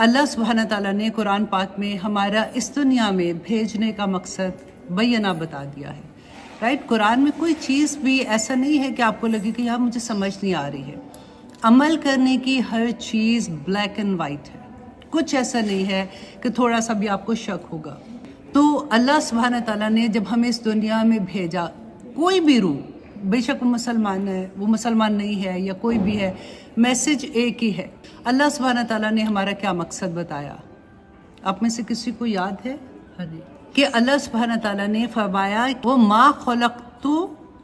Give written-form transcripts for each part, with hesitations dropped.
اللہ سبحانہ تعالیٰ نے قرآن پاک میں ہمارا اس دنیا میں بھیجنے کا مقصد بیانہ بتا دیا ہے، رائٹ؟ قرآن میں کوئی چیز بھی ایسا نہیں ہے کہ آپ کو لگے کہ یار مجھے سمجھ نہیں آ رہی ہے۔ عمل کرنے کی ہر چیز بلیک اینڈ وائٹ ہے، کچھ ایسا نہیں ہے کہ تھوڑا سا بھی آپ کو شک ہوگا۔ تو اللہ سبحانہ تعالیٰ نے جب ہمیں اس دنیا میں بھیجا، کوئی بھی روح، بے شک وہ مسلمان ہے، وہ مسلمان نہیں ہے، یا کوئی بھی ہے، میسج ایک ہی ہے۔ اللہ سبحانہ تعالیٰ نے ہمارا کیا مقصد بتایا؟ آپ میں سے کسی کو یاد ہے؟ کہ اللہ سبحانہ تعالیٰ نے فرمایا وہ ما خلقتو،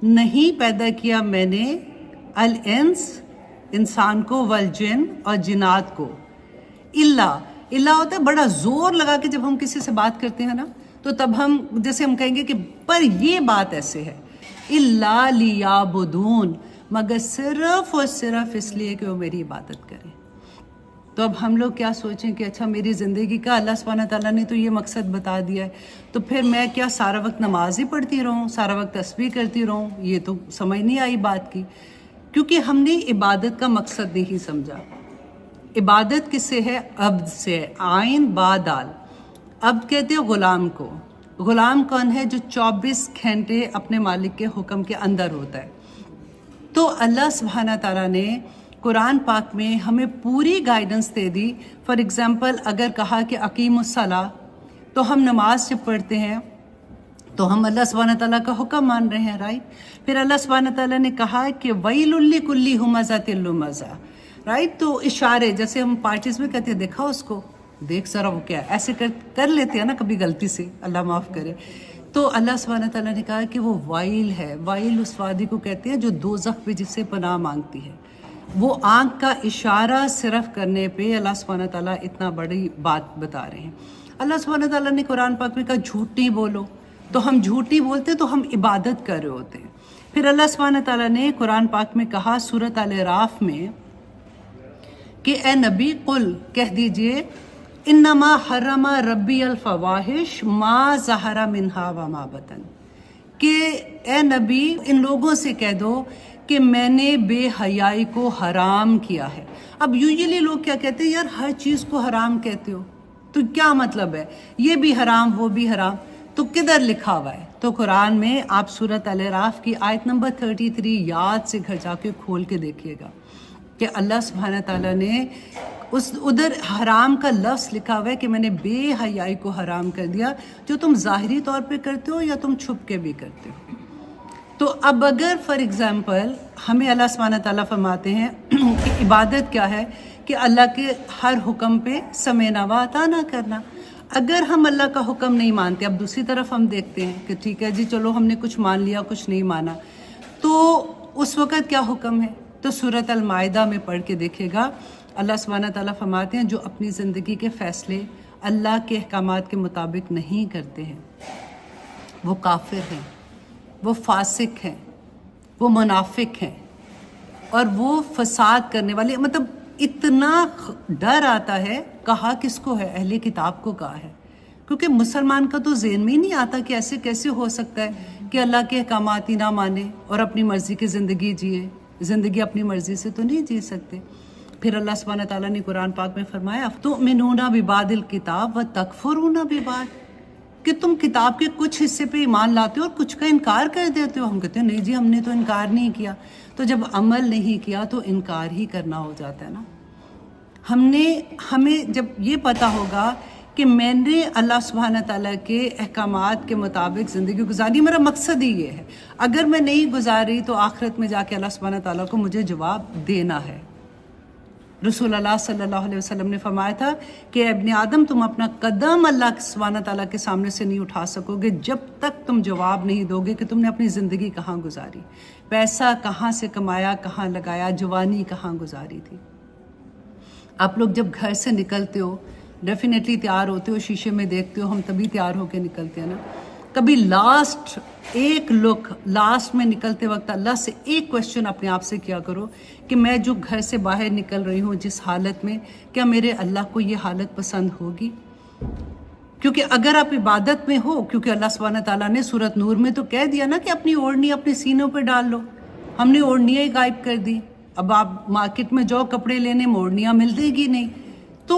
نہیں پیدا کیا میں نے الانس، انسان کو، والجن، اور جنات کو، اللہ ہوتا ہے بڑا زور لگا کے جب ہم کسی سے بات کرتے ہیں نا، تو تب ہم جیسے ہم کہیں گے کہ پر یہ بات ایسے ہے، الا لیعبدون، مگر صرف اور صرف اس لیے کہ وہ میری عبادت کریں۔ تو اب ہم لوگ کیا سوچیں کہ اچھا میری زندگی کا اللہ سبحانہ تعالیٰ نے تو یہ مقصد بتا دیا ہے، تو پھر میں کیا سارا وقت نماز ہی پڑھتی رہوں، سارا وقت تسبیح کرتی رہوں؟ یہ تو سمجھ نہیں آئی بات کی، کیونکہ ہم نے عبادت کا مقصد نہیں سمجھا۔ عبادت کس سے ہے؟ عبد سے ہے، عین با دال۔ عبد کہتے ہیں غلام کو۔ غلام کون ہے؟ جو 24 گھنٹے اپنے مالک کے حکم کے اندر ہوتا ہے۔ تو اللہ سبحانہ تعالیٰ نے قرآن پاک میں ہمیں پوری guidance they the. For example اگر کہا کہ اقیم الصلاۃ، تو ہم نماز جب پڑھتے ہیں تو ہم اللہ سبحانہ تعالیٰ کا حکم مان رہے ہیں، رائٹ؟ پھر اللہ سبحانہ تعالیٰ نے کہا کہ ویل لکل ہمزۃ لمزہ، رائٹ؟ تو اشارے، جیسے ہم پارٹیز میں کہتے ہیں دیکھا اس کو، دیکھ ذرا وہ کیا، ایسے کر لیتے ہیں نا کبھی غلطی سے، اللہ معاف کرے۔ تو اللہ سبحانہ تعالیٰ نے کہا کہ وہ وائل ہے۔ وائل اس وادی کو کہتے ہیں جو دوزخ پہ جس سے پناہ مانگتی ہے۔ وہ آنکھ کا اشارہ صرف کرنے پہ اللہ سبحانہ تعالیٰ اتنا بڑی بات بتا رہے ہیں۔ اللہ سبحانہ تعالیٰ نے قرآن پاک میں کہا جھوٹ نہیں بولو، تو ہم جھوٹ نہیں بولتے تو ہم عبادت کر رہے ہوتے ہیں۔ پھر اللہ سبحانہ تعالیٰ نے قرآن پاک میں کہا سورۃ الاعراف میں کہ اے نبی قل، کہہ دیجئے، انما حرم ربی الفواحش ما ظہر منہا وما بطن، کہ اے نبی ان لوگوں سے کہہ دو کہ میں نے بے حیائی کو حرام کیا ہے۔ اب یوزلی لوگ کیا کہتے ہیں، یار ہر چیز کو حرام کہتے ہو تو کیا مطلب ہے؟ یہ بھی حرام وہ بھی حرام، تو کدھر لکھا ہوا ہے؟ تو قرآن میں آپ سورۃ الاعراف کی آیت نمبر 33 یاد سے گھر جا کے کھول کے دیکھیے گا کہ اللہ سبحانہ تعالیٰ نے ادھر حرام کا لفظ لکھا ہوا ہے کہ میں نے بے حیائی کو حرام کر دیا، جو تم ظاہری طور پہ کرتے ہو یا تم چھپ کے بھی کرتے ہو۔ تو اب اگر فار ایگزامپل ہمیں اللہ سبحانہ تعالیٰ فرماتے ہیں کہ عبادت کیا ہے، کہ اللہ کے ہر حکم پہ سمعنا و اطعنا کرنا، اگر ہم اللہ کا حکم نہیں مانتے، اب دوسری طرف ہم دیکھتے ہیں کہ ٹھیک ہے جی چلو ہم نے کچھ مان لیا کچھ نہیں مانا، تو اس وقت کیا حکم ہے؟ تو سورۃ المائدہ میں پڑھ کے دیکھے گا، اللہ سبحانہ تعالیٰ فرماتے ہیں جو اپنی زندگی کے فیصلے اللہ کے احکامات کے مطابق نہیں کرتے ہیں وہ کافر ہیں، وہ فاسق ہیں، وہ منافق ہیں، اور وہ فساد کرنے والے۔ مطلب اتنا ڈر آتا ہے، کہا کس کو ہے؟ اہل کتاب کو کہا ہے، کیونکہ مسلمان کا تو ذہن میں ہی نہیں آتا کہ ایسے کیسے ہو سکتا ہے کہ اللہ کے احکامات ہی نہ مانے اور اپنی مرضی کی زندگی جیے۔ زندگی اپنی مرضی سے تو نہیں جی سکتے۔ پھر اللہ سبحانہ تعالیٰ نے قرآن پاک میں فرمایا تؤمنون ببعض الکتاب وتکفرون ببعض، کہ تم کتاب کے کچھ حصے پہ ایمان لاتے ہو اور کچھ کا انکار کر دیتے ہو۔ ہم کہتے ہیں نہیں جی ہم نے تو انکار نہیں کیا۔ تو جب عمل نہیں کیا تو انکار ہی کرنا ہو جاتا ہے نا۔ ہمیں جب یہ پتہ ہوگا کہ میں نے اللہ سبحانہ تعالیٰ کے احکامات کے مطابق زندگی گزاری، میرا مقصد ہی یہ ہے، اگر میں نہیں گزاری تو آخرت میں جا کے اللہ سبحانہ تعالیٰ کو مجھے جواب دینا ہے۔ رسول اللہ صلی اللہ علیہ وسلم نے فرمایا تھا کہ ابن آدم تم اپنا قدم اللہ سبحانہ تعالیٰ کے سامنے سے نہیں اٹھا سکو گے جب تک تم جواب نہیں دو گے کہ تم نے اپنی زندگی کہاں گزاری، پیسہ کہاں سے کمایا، کہاں لگایا، جوانی کہاں گزاری تھی۔ آپ لوگ جب گھر سے نکلتے ہو ڈیفینیٹلی تیار ہوتے ہو، شیشے میں دیکھتے ہو، ہم تبھی تیار ہو کے نکلتے ہیں نا۔ کبھی ایک لک لاسٹ میں نکلتے وقت اللہ سے ایک کوشچن اپنے آپ سے کیا کرو کہ میں جو گھر سے باہر نکل رہی ہوں جس حالت میں، کیا میرے اللہ کو یہ حالت پسند ہوگی؟ کیونکہ اگر آپ عبادت میں ہو، کیونکہ اللہ سبحانہ تعالیٰ نے سورۃ نور میں تو کہہ دیا نا کہ اپنی اوڑھنی اپنے سینوں پہ ڈال لو، ہم نے اوڑھنیاں ہی غائب کر دی۔ اب آپ مارکیٹ میں جاؤ کپڑے لینے میں اوڑھنیاں ملتے گی نہیں، تو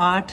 8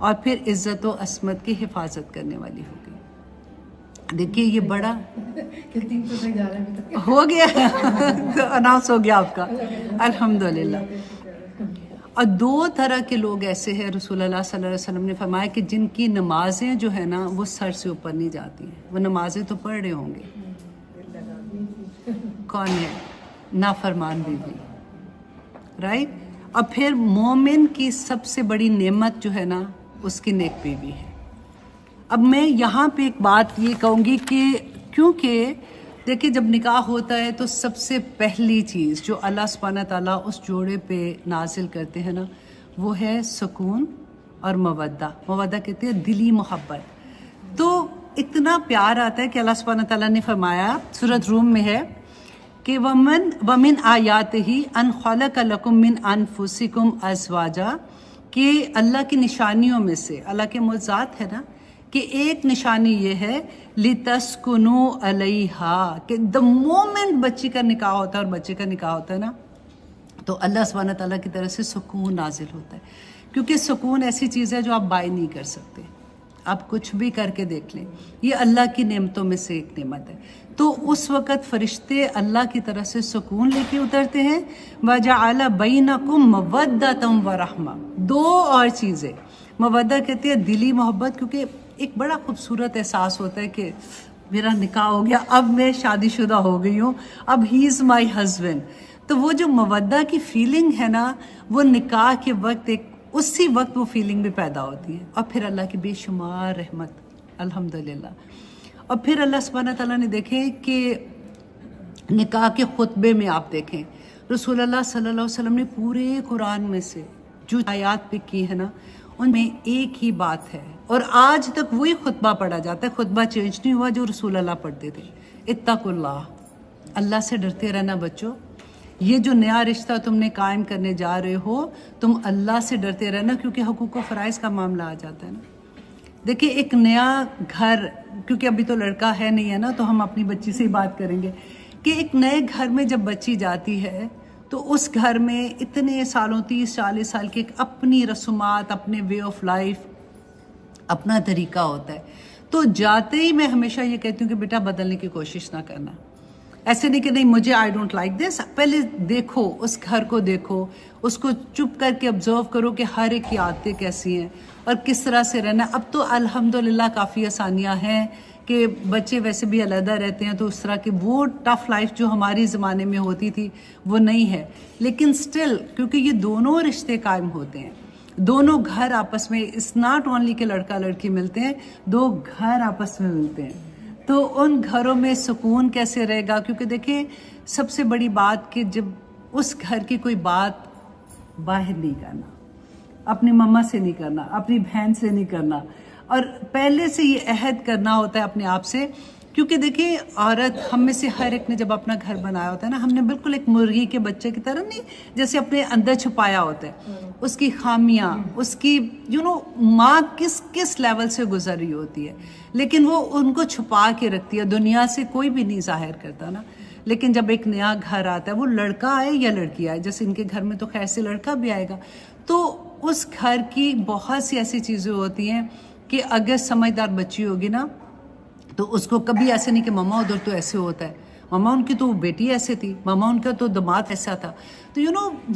اور پھر عزت و عصمت کی حفاظت کرنے والی ہوگی. دیکھیے یہ بڑا کہ 300 سے 11 بھی تک ہو گیا تو اناؤنس ہو گیا آپ کا الحمدللہ. اور 2 طرح کے لوگ ایسے ہیں رسول اللہ صلی اللہ علیہ وسلم نے فرمایا کہ جن کی نمازیں جو ہے نا وہ سر سے اوپر نہیں جاتی ہیں. وہ نمازیں تو پڑھ رہے ہوں گے, کون ہے؟ نافرمان بیوی, رائٹ. اور پھر مومن کی سب سے بڑی نعمت جو ہے نا اس کی نیک بیوی ہے. اب میں یہاں پہ ایک بات یہ کہوں گی کہ کیونکہ دیکھیں جب نکاح ہوتا ہے تو سب سے پہلی چیز جو اللہ سبحانہ تعالیٰ اس جوڑے پہ نازل کرتے ہیں نا وہ ہے سکون اور مودہ. مودہ کہتے ہیں دلی محبت. تو اتنا پیار آتا ہے کہ اللہ سبحانہ تعالیٰ نے فرمایا سورۃ روم میں ہے کہ ومن آیاتہ ان خلق لکم من انفسکم ازواجا, کہ اللہ کی نشانیوں میں سے, اللہ کے معجزات ہے نا, کہ ایک نشانی یہ ہے لِتَسْكُنُوا عَلَيْهَا, کہ the moment بچی کا نکاح ہوتا ہے اور بچے کا نکاح ہوتا ہے نا تو اللہ سبحانہ تعالیٰ کی طرف سے سکون نازل ہوتا ہے. کیونکہ سکون ایسی چیز ہے جو آپ بائی نہیں کر سکتے, آپ کچھ بھی کر کے دیکھ لیں, یہ اللہ کی نعمتوں میں سے ایک نعمت ہے. تو اس وقت فرشتے اللہ کی طرف سے سکون لے کے اترتے ہیں. وَجَعَلَ بَيْنَكُمْ مَوَدَّةً وَرَحْمَةً. 2 اور چیزیں, مودہ کہتے ہیں دلی محبت, کیونکہ ایک بڑا خوبصورت احساس ہوتا ہے کہ میرا نکاح ہو گیا, اب میں شادی شدہ ہو گئی ہوں, اب ہی از مائی ہسبینڈ. تو وہ جو مودہ کی فیلنگ ہے نا وہ نکاح کے وقت ایک اسی وقت وہ فیلنگ بھی پیدا ہوتی ہے. اور پھر اللہ کی بے شمار رحمت الحمدللہ. اور پھر اللہ سبحانہ تعالیٰ نے دیکھیں کہ نکاح کے خطبے میں آپ دیکھیں رسول اللہ صلی اللہ علیہ وسلم نے پورے قرآن میں سے جو آیات پک کی ہے نا ان میں ایک ہی بات ہے, اور آج تک وہی خطبہ پڑھا جاتا ہے, خطبہ چینج نہیں ہوا جو رسول اللہ پڑھتے تھے. اتقوا اللہ, اللہ سے ڈرتے رہنا بچوں. یہ جو نیا رشتہ تم نے قائم کرنے جا رہے ہو تم اللہ سے ڈرتے رہنا, کیونکہ حقوق و فرائض کا معاملہ آ جاتا ہے نا. دیکھیں ایک نیا گھر, کیونکہ ابھی تو لڑکا ہے نہیں ہے نا تو ہم اپنی بچی سے ہی بات کریں گے, کہ ایک نئے گھر میں جب بچی جاتی ہے تو اس گھر میں اتنے سالوں 30-40 سال کی ایک اپنی رسومات, اپنے وے آف لائف, اپنا طریقہ ہوتا ہے. تو جاتے ہی میں ہمیشہ یہ کہتی ہوں کہ بیٹا بدلنے کی کوشش نہ کرنا. ایسے نہیں کہ نہیں مجھے آئی ڈونٹ لائک دس, پہلے دیکھو اس گھر کو, دیکھو اس کو, چپ کر کے آبزرو کرو کہ ہر ایک کی عادتیں کیسی ہیں اور کس طرح سے رہنا. اب تو الحمدللہ کافی آسانیاں ہیں کہ بچے ویسے بھی علیحدہ رہتے ہیں, تو اس طرح کی وہ ٹف لائف جو ہماری زمانے میں ہوتی تھی وہ نہیں ہے. لیکن سٹل کیونکہ یہ دونوں رشتے قائم ہوتے ہیں, دونوں گھر آپس میں, اٹس ناٹ اونلی کہ لڑکا لڑکی ملتے ہیں, 2 گھر آپس میں ملتے ہیں. تو ان گھروں میں سکون کیسے رہے گا؟ کیونکہ دیکھیں سب سے بڑی بات کہ جب اس گھر کی کوئی بات باہر نہیں کرنا, اپنی مما سے نہیں کرنا, اپنی بہن سے نہیں کرنا, اور پہلے سے یہ عہد کرنا ہوتا ہے اپنے آپ سے. کیونکہ دیکھیں عورت, ہم میں سے ہر ایک نے جب اپنا گھر بنایا ہوتا ہے نا, ہم نے بالکل ایک مرغی کے بچے کی طرح نہیں, جیسے اپنے اندر چھپایا ہوتا ہے اس کی خامیاں, اس کی ماں کس لیول سے گزر رہی ہوتی ہے, لیکن وہ ان کو چھپا کے رکھتی ہے, دنیا سے کوئی بھی نہیں ظاہر کرتا نا. لیکن جب ایک نیا گھر آتا ہے, وہ لڑکا آئے یا لڑکی آئے, جیسے ان کے گھر میں تو خیر سے لڑکا بھی آئے گا, تو اس گھر کی بہت سی ایسی چیزیں ہوتی ہیں کہ اگر سمجھدار بچی ہوگی نا تو اس کو کبھی ایسے نہیں کہ ماما ادھر تو ایسے ہوتا ہے, ماما ان کی تو بیٹی ایسے تھی, ماما ان کا تو دماد ایسا تھا. تو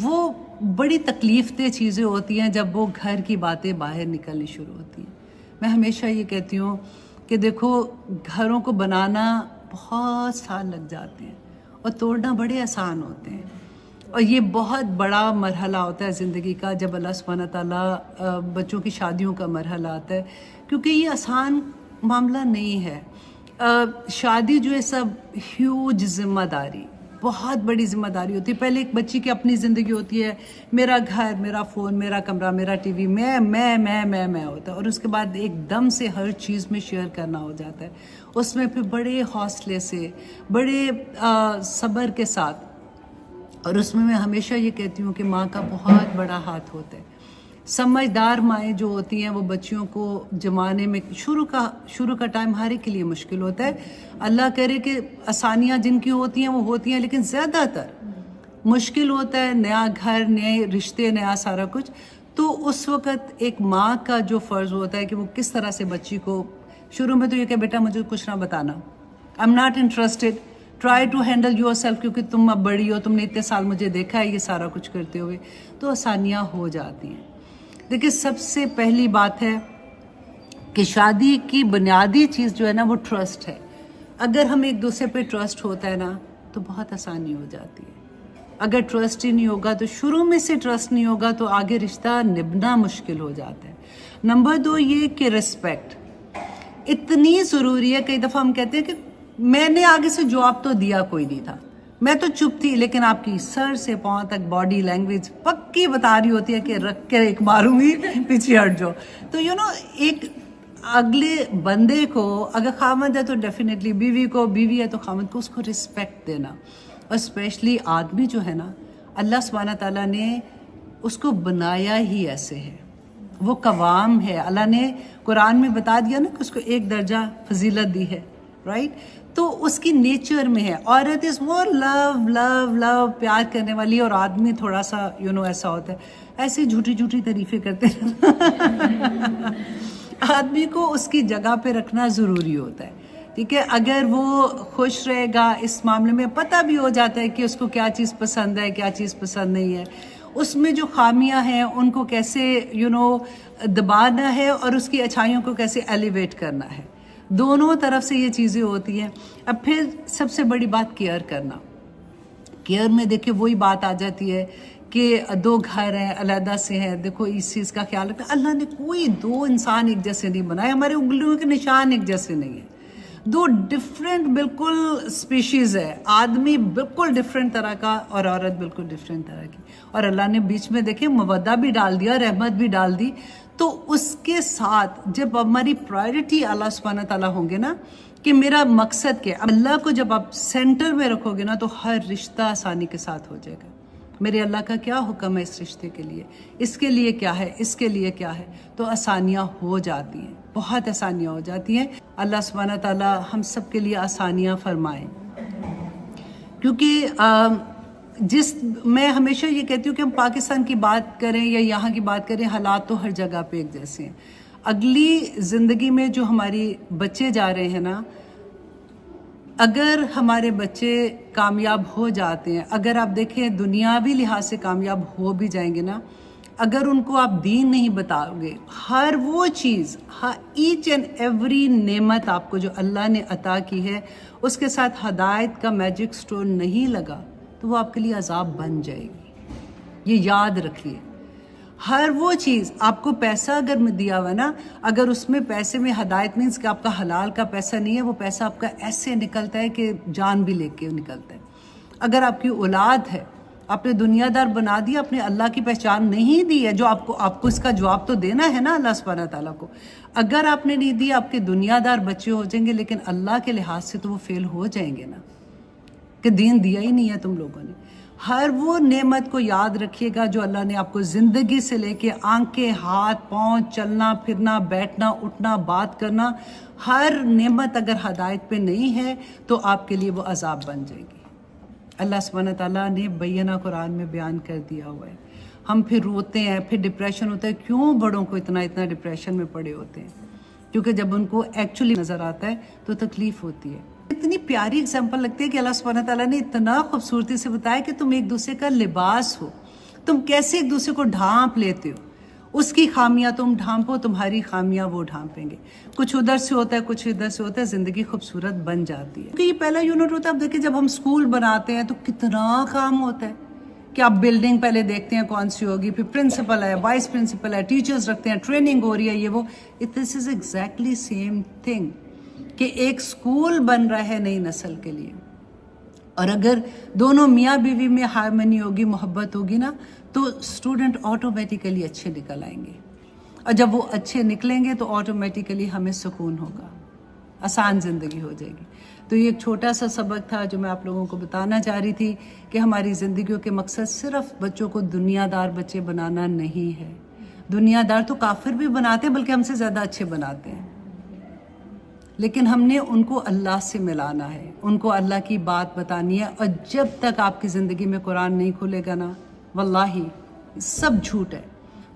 وہ بڑی تکلیف دہ چیزیں ہوتی ہیں جب وہ گھر کی باتیں باہر نکلنی شروع ہوتی ہیں. میں ہمیشہ یہ کہتی ہوں کہ دیکھو گھروں کو بنانا بہت سال لگ جاتے ہیں اور توڑنا بڑے آسان ہوتے ہیں, اور یہ بہت بڑا مرحلہ ہوتا ہے زندگی کا جب اللہ سبحانہ تعالیٰ بچوں کی شادیوں کا مرحلہ آتا ہے, کیونکہ یہ آسان معاملہ نہیں ہے. شادی جو ہے سب ہیوج ذمہ داری, بہت بڑی ذمہ داری ہوتی ہے. پہلے ایک بچی کی اپنی زندگی ہوتی ہے, میرا گھر, میرا فون, میرا کمرہ, میرا ٹی وی, میں ہوتا ہے, اور اس کے بعد ایک دم سے ہر چیز میں شیئر کرنا ہو جاتا ہے. اس میں پھر بڑے حوصلے سے, بڑے صبر کے ساتھ, اور اس میں ہمیشہ یہ کہتی ہوں کہ ماں کا بہت بڑا ہاتھ ہوتا ہے. سمجھدار مائیں جو ہوتی ہیں وہ بچیوں کو جمانے میں شروع کا ٹائم ہر ایک کے لیے مشکل ہوتا ہے. اللہ کرے کہ آسانیاں جن کی ہوتی ہیں وہ ہوتی ہیں, لیکن زیادہ تر مشکل ہوتا ہے. نیا گھر, نئے رشتے, نیا سارا کچھ, تو اس وقت ایک ماں کا جو فرض ہوتا ہے کہ وہ کس طرح سے بچی کو شروع میں تو یہ کہ بیٹا مجھے کچھ نہ بتانا، I am not interested, try to handle yourself, کیونکہ تم اب بڑی ہو، تم نے اتنے سال مجھے دیکھا ہے یہ سارا کچھ کرتے ہوئے، تو آسانیاں ہو جاتی ہیں۔ دیکھیں سب سے پہلی بات ہے کہ شادی کی بنیادی چیز جو ہے نا وہ ٹرسٹ ہے۔ اگر ہم ایک دوسرے پہ ٹرسٹ ہوتا ہے نا تو بہت آسانی ہو جاتی ہے۔ اگر ٹرسٹ ہی نہیں ہوگا تو شروع میں سے ٹرسٹ نہیں ہوگا تو آگے رشتہ نبھنا مشکل ہو جاتا ہے۔ نمبر 2 یہ کہ رسپیکٹ اتنی ضروری ہے۔ کئی دفعہ ہم کہتے ہیں کہ میں نے آگے سے جواب تو دیا کوئی نہیں تھا، میں تو چپ تھی، لیکن آپ کی سر سے پاؤں تک باڈی لینگویج پکی بتا رہی ہوتی ہے کہ رکھ کے ایک ماروں گی پیچھے ہٹ جاؤ۔ تو ایک اگلے بندے کو اگر خامد ہے تو ڈیفینیٹلی بیوی کو، بیوی ہے تو خامد کو، اس کو رسپیکٹ دینا۔ اور اسپیشلی آدمی جو ہے نا اللہ سبحانہ تعالیٰ نے اس کو بنایا ہی ایسے ہے، وہ قوام ہے۔ اللہ نے قرآن میں بتا دیا نا کہ اس کو ایک درجہ فضیلت دی ہے، رائٹ؟ تو اس کی نیچر میں ہے۔ عورت اس وہ لو لو لو پیار کرنے والی، اور آدمی تھوڑا سا ایسا ہوتا ہے، ایسے جھوٹی جھوٹی تعریفیں کرتے ہیں۔ آدمی کو اس کی جگہ پہ رکھنا ضروری ہوتا ہے، ٹھیک ہے؟ اگر وہ خوش رہے گا اس معاملے میں، پتہ بھی ہو جاتا ہے کہ اس کو کیا چیز پسند ہے، کیا چیز پسند نہیں ہے، اس میں جو خامیاں ہیں ان کو کیسے دبانا ہے اور اس کی اچھائیوں کو کیسے ایلیویٹ کرنا ہے۔ دونوں طرف سے یہ چیزیں ہوتی ہیں۔ اب پھر سب سے بڑی بات کیئر کرنا۔ کیئر میں دیکھیں وہی بات آ جاتی ہے کہ 2 گھر ہیں، علیحدہ سے ہیں، دیکھو اس چیز کا خیال رکھنا۔ اللہ نے کوئی 2 انسان ایک جیسے نہیں بنائے، ہمارے انگلیوں کے نشان ایک جیسے نہیں ہیں، 2 ڈفرینٹ بالکل سپیشیز ہے، آدمی بالکل ڈفرینٹ طرح کا اور عورت بالکل ڈفرینٹ طرح کی، اور اللہ نے بیچ میں دیکھیں مودہ بھی ڈال دیا، رحمت بھی ڈال دی۔ تو اس کے ساتھ جب ہماری پرائرٹی اللہ سبحانہ تعالیٰ ہوں گے نا کہ میرا مقصد کیا، اللہ کو جب آپ سینٹر میں رکھو گے نا تو ہر رشتہ آسانی کے ساتھ ہو جائے گا۔ میرے اللہ کا کیا حکم ہے اس رشتے کے لیے، اس کے لیے کیا ہے، اس کے لیے کیا ہے، تو آسانیاں ہو جاتی ہیں، بہت آسانیاں ہو جاتی ہیں۔ اللہ سبحانہ تعالیٰ ہم سب کے لیے آسانیاں فرمائیں، کیونکہ میں ہمیشہ یہ کہتی ہوں کہ ہم پاکستان کی بات کریں یا یہاں کی بات کریں، حالات تو ہر جگہ پہ ایک جیسے ہیں۔ اگلی زندگی میں جو ہماری بچے جا رہے ہیں نا، اگر ہمارے بچے کامیاب ہو جاتے ہیں، اگر آپ دیکھیں دنیاوی لحاظ سے کامیاب ہو بھی جائیں گے نا، اگر ان کو آپ دین نہیں بتاؤ گے، ہر وہ چیز، ایچ اینڈ ایوری نعمت آپ کو جو اللہ نے عطا کی ہے، اس کے ساتھ ہدایت کا میجک سٹون نہیں لگا تو وہ آپ کے لیے عذاب بن جائے گی۔ یہ یاد رکھیے، ہر وہ چیز، آپ کو پیسہ اگر میں دیا ہوا نا، اگر اس میں پیسے میں ہدایت مینس کہ آپ کا حلال کا پیسہ نہیں ہے، وہ پیسہ آپ کا ایسے نکلتا ہے کہ جان بھی لے کے نکلتا ہے۔ اگر آپ کی اولاد ہے، آپ نے دنیا دار بنا دیا، آپ نے اللہ کی پہچان نہیں دی ہے، جو آپ کو اس کا جواب تو دینا ہے نا اللہ سبحانہ تعالیٰ کو۔ اگر آپ نے نہیں دیا، آپ کے دنیا دار بچے ہو جائیں گے، لیکن اللہ کے لحاظ سے تو وہ فیل ہو جائیں گے نا، کہ دین دیا ہی نہیں ہے تم لوگوں نے۔ ہر وہ نعمت کو یاد رکھیے گا جو اللہ نے آپ کو زندگی سے لے کے آنکھیں، ہاتھ، پاؤں، چلنا پھرنا، بیٹھنا اٹھنا، بات کرنا، ہر نعمت اگر ہدایت پہ نہیں ہے تو آپ کے لیے وہ عذاب بن جائے گی۔ اللہ سبحانہ تعالیٰ نے بینہ قرآن میں بیان کر دیا ہوا ہے۔ ہم پھر روتے ہیں، پھر ڈپریشن ہوتا ہے۔ کیوں بڑوں کو اتنا ڈپریشن میں پڑے ہوتے ہیں؟ کیونکہ جب ان کو ایکچولی نظر آتا ہے تو تکلیف ہوتی ہے۔ اتنی پیاری اگزامپل لگتی ہے کہ اللہ سبحانہ تعالیٰ نے اتنا خوبصورتی سے بتایا کہ تم ایک دوسرے کا لباس ہو، تم کیسے ایک دوسرے کو ڈھانپ لیتے ہو، اس کی خامیاں تم ڈھانپو، تمہاری خامیاں وہ ڈھانپیں گے۔ کچھ ادھر سے ہوتا ہے، کچھ ادھر سے ہوتا ہے، زندگی خوبصورت بن جاتی ہے۔ کیونکہ یہ پہلا یونٹ ہوتا ہے۔ اب دیکھیں جب ہم اسکول بناتے ہیں تو کتنا کام ہوتا ہے کہ آپ بلڈنگ پہلے دیکھتے ہیں کون سی ہوگی، پھر پرنسپل ہے، وائس پرنسپل ہے، ٹیچرز رکھتے ہیں، ٹریننگ ہو رہی ہے، یہ وہ۔ دس از ایگزیکٹلی سیم تھنگ کہ ایک اسکول بن رہا ہے نئی نسل کے لیے، اور اگر دونوں میاں بیوی میں ہارمنی ہوگی، محبت ہوگی نا، تو اسٹوڈنٹ آٹومیٹیکلی اچھے نکل آئیں گے، اور جب وہ اچھے نکلیں گے تو آٹومیٹیکلی ہمیں سکون ہوگا، آسان زندگی ہو جائے گی۔ تو یہ ایک چھوٹا سا سبق تھا جو میں آپ لوگوں کو بتانا چاہ رہی تھی کہ ہماری زندگیوں کے مقصد صرف بچوں کو دنیا دار بچے بنانا نہیں ہے۔ دنیا دار تو کافر بھی بناتے ہیں، بلکہ ہم سے زیادہ اچھے بناتے ہیں، لیکن ہم نے ان کو اللہ سے ملانا ہے، ان کو اللہ کی بات بتانی ہے۔ اور جب تک آپ کی زندگی میں قرآن نہیں کھلے گا نا، واللہ سب جھوٹ ہے۔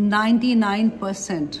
99%